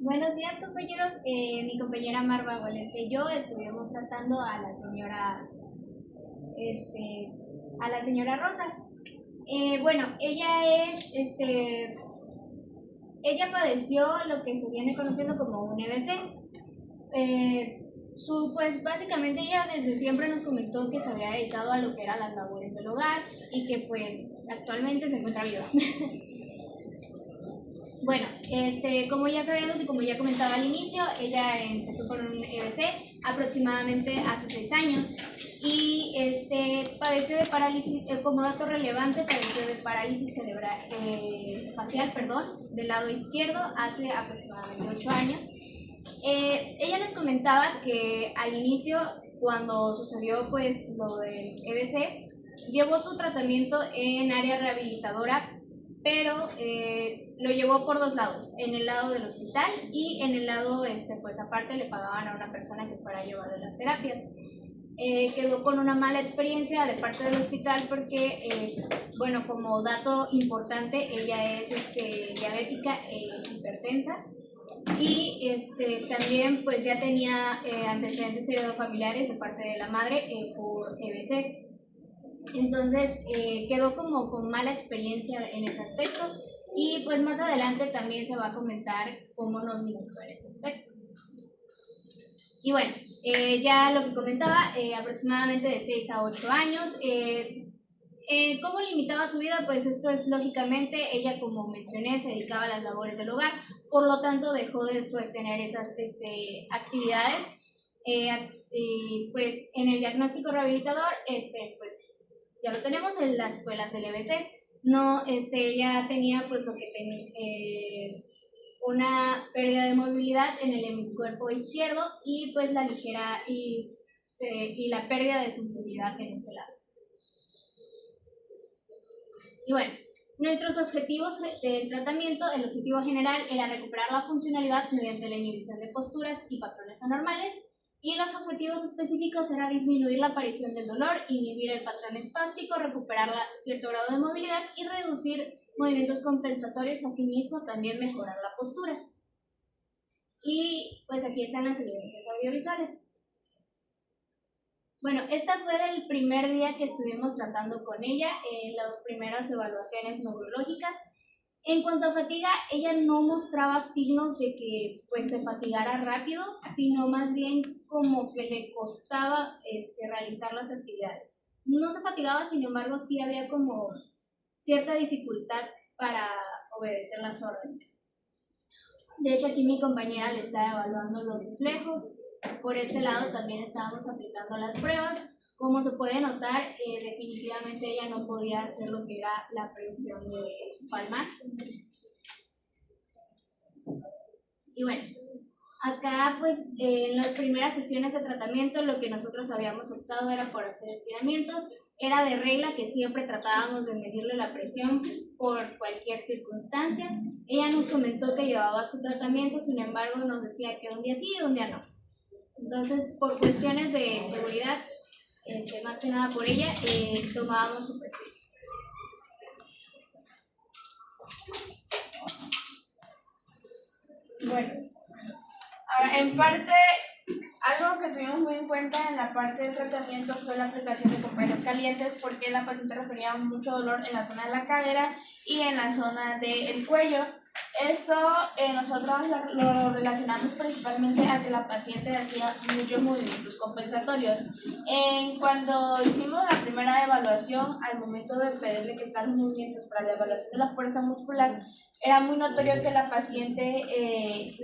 Buenos días, compañeros. Mi compañera Marva yo estuvimos tratando a la señora, a la señora Rosa. Bueno, ella padeció lo que se viene conociendo como un EBC. Pues básicamente ella desde siempre nos comentó que se había dedicado a lo que eran las labores del hogar y que pues actualmente se encuentra viuda. Bueno, como ya sabemos y como ya comentaba al inicio, ella empezó con un EBC aproximadamente hace 6 años y padeció de parálisis, como dato relevante, padeció de parálisis cerebral, facial, del lado izquierdo hace aproximadamente 8 años. Ella nos comentaba que al inicio, cuando sucedió pues lo del EBC, llevó su tratamiento en área rehabilitadora, pero lo llevó por dos lados, en el lado del hospital y en el lado, pues aparte le pagaban a una persona que fuera a llevarle las terapias. Quedó con una mala experiencia de parte del hospital porque, bueno, como dato importante, ella es diabética e hipertensa y también pues ya tenía antecedentes heredofamiliares de parte de la madre por EBC. Entonces quedó como con mala experiencia en ese aspecto y pues más adelante también se va a comentar cómo nos limitó en ese aspecto. Y bueno, ya lo que comentaba, aproximadamente de 6 a 8 años. ¿Cómo limitaba su vida? Pues esto es lógicamente, ella como mencioné se dedicaba a las labores del hogar, por lo tanto dejó de pues, tener esas actividades. Pues en el diagnóstico rehabilitador, pues ya lo tenemos en las escuelas del EBC. No, ella tenía pues lo que tenía una pérdida de movilidad en el cuerpo izquierdo y pues la ligera y la pérdida de sensibilidad en este lado. Y bueno, nuestros objetivos del tratamiento, el objetivo general era recuperar la funcionalidad mediante la inhibición de posturas y patrones anormales, y los objetivos específicos era disminuir la aparición del dolor, inhibir el patrón espástico, recuperar cierto grado de movilidad y reducir movimientos compensatorios, asimismo también mejorar la postura. Y pues aquí están las evidencias audiovisuales. Bueno, esta fue del primer día que estuvimos tratando con ella, las primeras evaluaciones neurológicas. En cuanto a fatiga, ella no mostraba signos de que pues, se fatigara rápido, sino más bien como que le costaba realizar las actividades. No se fatigaba, sin embargo, sí había como cierta dificultad para obedecer las órdenes. De hecho, aquí mi compañera le está evaluando los reflejos. Por este lado también estábamos aplicando las pruebas. Como se puede notar, definitivamente ella no podía hacer lo que era la presión de palmar. Y bueno, acá pues en las primeras sesiones de tratamiento lo que nosotros habíamos optado era por hacer estiramientos. Era de regla que siempre tratábamos de medirle la presión por cualquier circunstancia. Ella nos comentó que llevaba su tratamiento, sin embargo nos decía que un día sí y un día no. Entonces, por cuestiones de seguridad, más que nada por ella, tomábamos su presión. Bueno, ahora en parte, algo que tuvimos muy en cuenta en la parte del tratamiento fue la aplicación de compresas calientes, porque la paciente refería mucho dolor en la zona de la cadera y en la zona del cuello. Esto nosotros lo relacionamos principalmente a que la paciente hacía muchos movimientos compensatorios. Cuando hicimos la primera evaluación, al momento de pedirle que están los movimientos para la evaluación de la fuerza muscular, era muy notorio que la paciente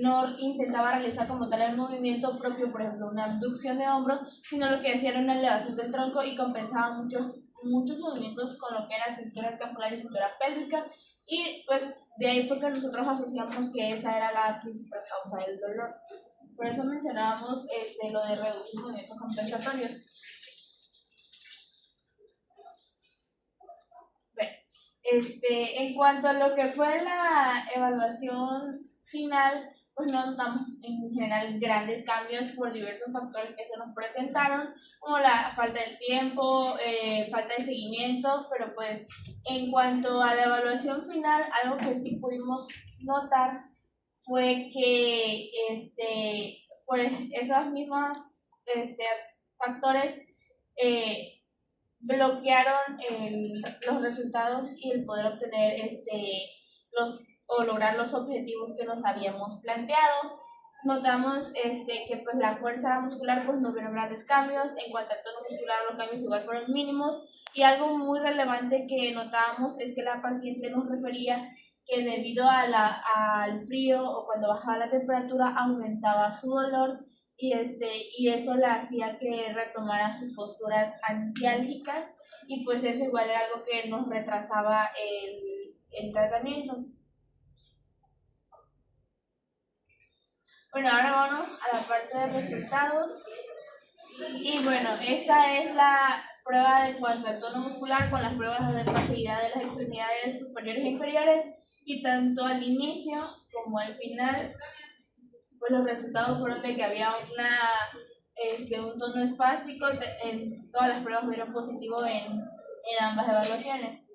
no intentaba realizar como tal el movimiento propio, por ejemplo, una abducción de hombro, sino lo que hacía era una elevación del tronco y compensaba muchos movimientos con lo que era cintura escapular y cintura pélvica. Y pues de ahí fue que nosotros asociamos que esa era la principal causa del dolor. Por eso mencionábamos lo de reducir movimientos compensatorios. Bueno, en cuanto a lo que fue la evaluación final, pues no notamos en general grandes cambios por diversos factores que se nos presentaron, como la falta de tiempo, falta de seguimiento, pero pues en cuanto a la evaluación final, algo que sí pudimos notar fue que por esos mismos factores bloquearon los resultados y el poder obtener o lograr los objetivos que nos habíamos planteado. Notamos que pues la fuerza muscular pues no hubieron grandes cambios. En cuanto al tono muscular, los cambios igual fueron mínimos, y algo muy relevante que notábamos es que la paciente nos refería que debido al frío o cuando bajaba la temperatura aumentaba su dolor, y eso la hacía que retomara sus posturas antiálgicas, y pues eso igual era algo que nos retrasaba el tratamiento. Bueno, ahora vamos a la parte de resultados. Y bueno, esta es la prueba de cuanto al tono muscular con las pruebas de facilidad de las extremidades superiores e inferiores, y tanto al inicio como al final pues los resultados fueron de que había un tono espástico. En todas las pruebas dieron positivo en ambas evaluaciones.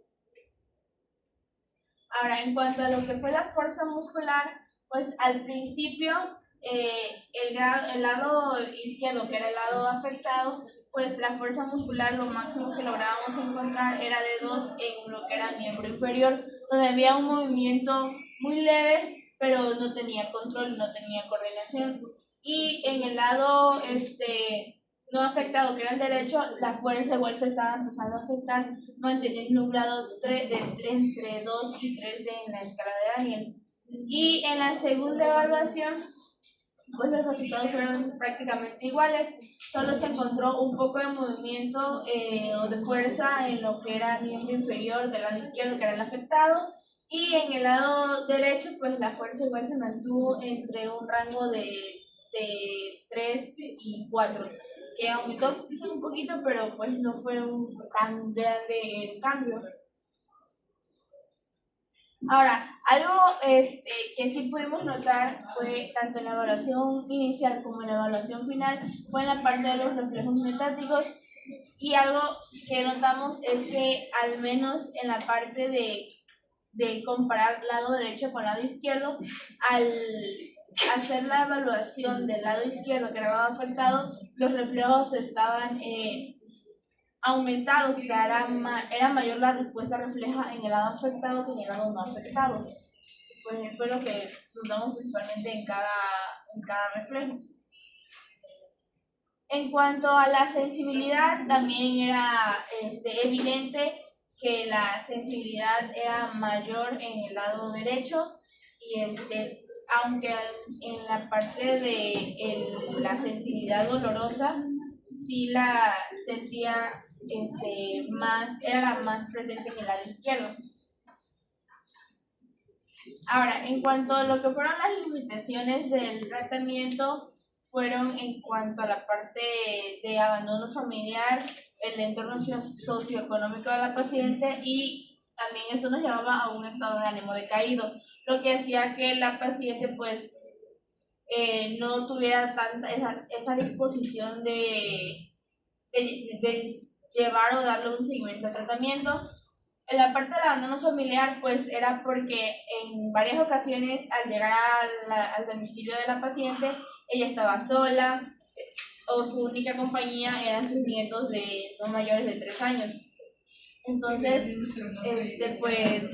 Ahora, en cuanto a lo que fue la fuerza muscular, pues al principio el lado izquierdo, que era el lado afectado, pues la fuerza muscular lo máximo que lográbamos encontrar era de 2 en lo que era miembro inferior, donde había un movimiento muy leve, pero no tenía control, no tenía coordinación. Y en el lado no afectado, que era el derecho, la fuerza igual se estaba empezando a afectar, manteniendo un grado entre 2 y 3 en la escala de Daniels. Y en la segunda evaluación, pues los resultados fueron prácticamente iguales. Solo se encontró un poco de movimiento o de fuerza en lo que era el miembro inferior del lado izquierdo, que era el afectado, y en el lado derecho pues la fuerza igual se mantuvo entre un rango de 3 y 4, que aumentó un poquito, pero pues no fue tan grande el cambio. Ahora, algo que sí pudimos notar fue, tanto en la evaluación inicial como en la evaluación final, fue en la parte de los reflejos miotáticos, y algo que notamos es que al menos en la parte de comparar lado derecho con lado izquierdo, al hacer la evaluación del lado izquierdo, que era el lado afectado, los reflejos estaban aumentados, o sea, era mayor la respuesta refleja en el lado afectado que en el lado no afectado. Pues fue lo que notamos principalmente en cada reflejo. En cuanto a la sensibilidad, también era evidente que la sensibilidad era mayor en el lado derecho, y aunque en la parte de la sensibilidad dolorosa sí la sentía era la más presente en el lado izquierdo. Ahora, en cuanto a lo que fueron las limitaciones del tratamiento, fueron en cuanto a la parte de abandono familiar, el entorno socioeconómico de la paciente, y también esto nos llevaba a un estado de ánimo decaído, lo que hacía que la paciente pues no tuviera tanta esa disposición de llevar o darle un seguimiento al tratamiento. En la parte del abandono familiar, pues era porque en varias ocasiones al llegar al domicilio de la paciente, ella estaba sola, o su única compañía eran sus nietos de no mayores de 3 años. Entonces, pues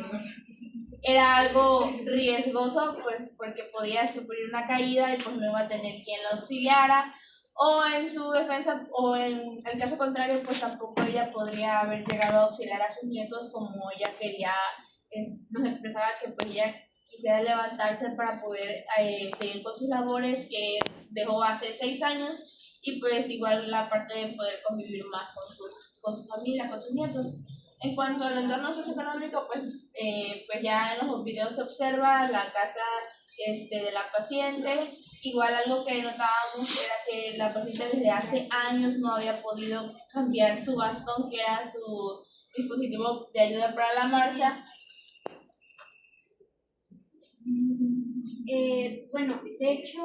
era algo riesgoso, pues porque podía sufrir una caída y pues no iba a tener quien la auxiliara, o en su defensa, o en el caso contrario, pues tampoco ella podría haber llegado a auxiliar a sus nietos como ella quería. Nos expresaba que pues ella quisiera levantarse para poder seguir con sus labores que dejó hace 6 años, y pues igual la parte de poder convivir más con su familia, con sus nietos. En cuanto al entorno socioeconómico, pues ya en los videos se observa la casa de la paciente. Igual algo que notábamos era que la paciente desde hace años no había podido cambiar su bastón, que era su dispositivo de ayuda para la marcha. Bueno, de hecho,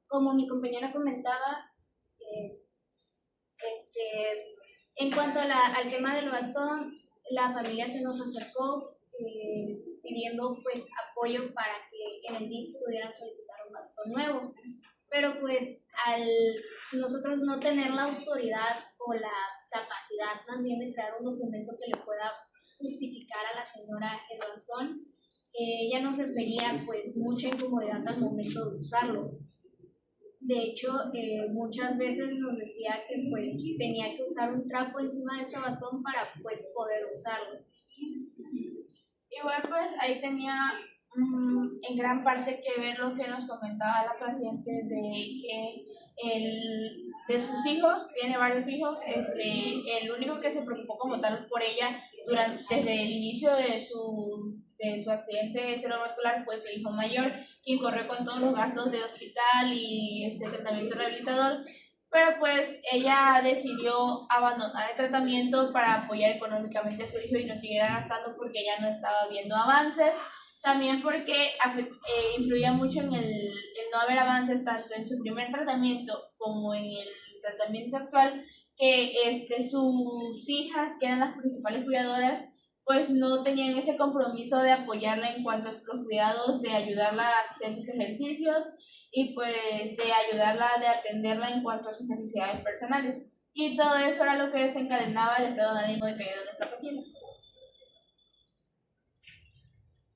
como mi compañera comentaba, en cuanto al tema del bastón, la familia se nos acercó pidiendo pues apoyo para que en el DIF pudieran solicitar un bastón nuevo. Pero pues al nosotros no tener la autoridad o la capacidad más bien de crear un documento que le pueda justificar a la señora el bastón, ella nos refería pues mucha incomodidad al momento de usarlo. De hecho, muchas veces nos decía que pues tenía que usar un trapo encima de este bastón para pues poder usarlo. Igual pues ahí tenía en gran parte que ver lo que nos comentaba la paciente de que de sus hijos, tiene varios hijos, el único que se preocupó como tal por ella desde el inicio de su accidente cerebrovascular fue su hijo mayor, quien corrió con todos los gastos de hospital y tratamiento rehabilitador. Pero pues ella decidió abandonar el tratamiento para apoyar económicamente a su hijo y no siguiera gastando porque ella no estaba viendo avances. También porque influía mucho en el no haber avances tanto en su primer tratamiento como en el tratamiento actual, que sus hijas, que eran las principales cuidadoras, pues no tenían ese compromiso de apoyarla en cuanto a los cuidados, de ayudarla a hacer sus ejercicios y pues de ayudarla, de atenderla en cuanto a sus necesidades personales. Y todo eso era lo que desencadenaba el estado de ánimo decaído de nuestra paciente.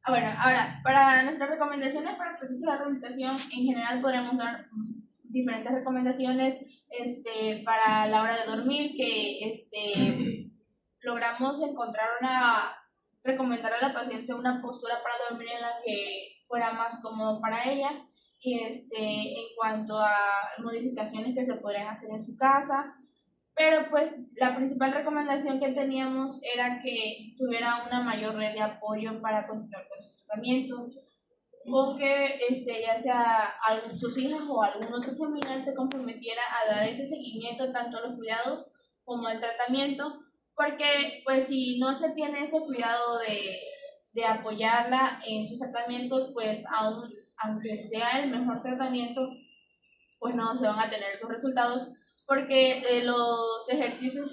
Bueno, ahora, para nuestras recomendaciones para el proceso de rehabilitación, en general podremos dar diferentes recomendaciones para la hora de dormir, que logramos recomendar a la paciente una postura para dormir en la que fuera más cómodo para ella, y en cuanto a modificaciones que se podrían hacer en su casa. Pero pues la principal recomendación que teníamos era que tuviera una mayor red de apoyo para continuar con su tratamiento, o que ya sea sus hijas o algún otro familiar se comprometiera a dar ese seguimiento tanto a los cuidados como al tratamiento, porque pues si no se tiene ese cuidado de apoyarla en sus tratamientos, pues aunque sea el mejor tratamiento, pues no se van a tener esos resultados, porque los ejercicios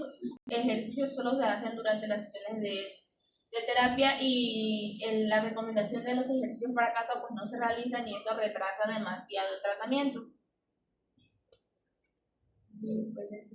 solo se hacen durante las sesiones de terapia, y la recomendación de los ejercicios para casa pues no se realizan y eso retrasa demasiado el tratamiento. Y pues es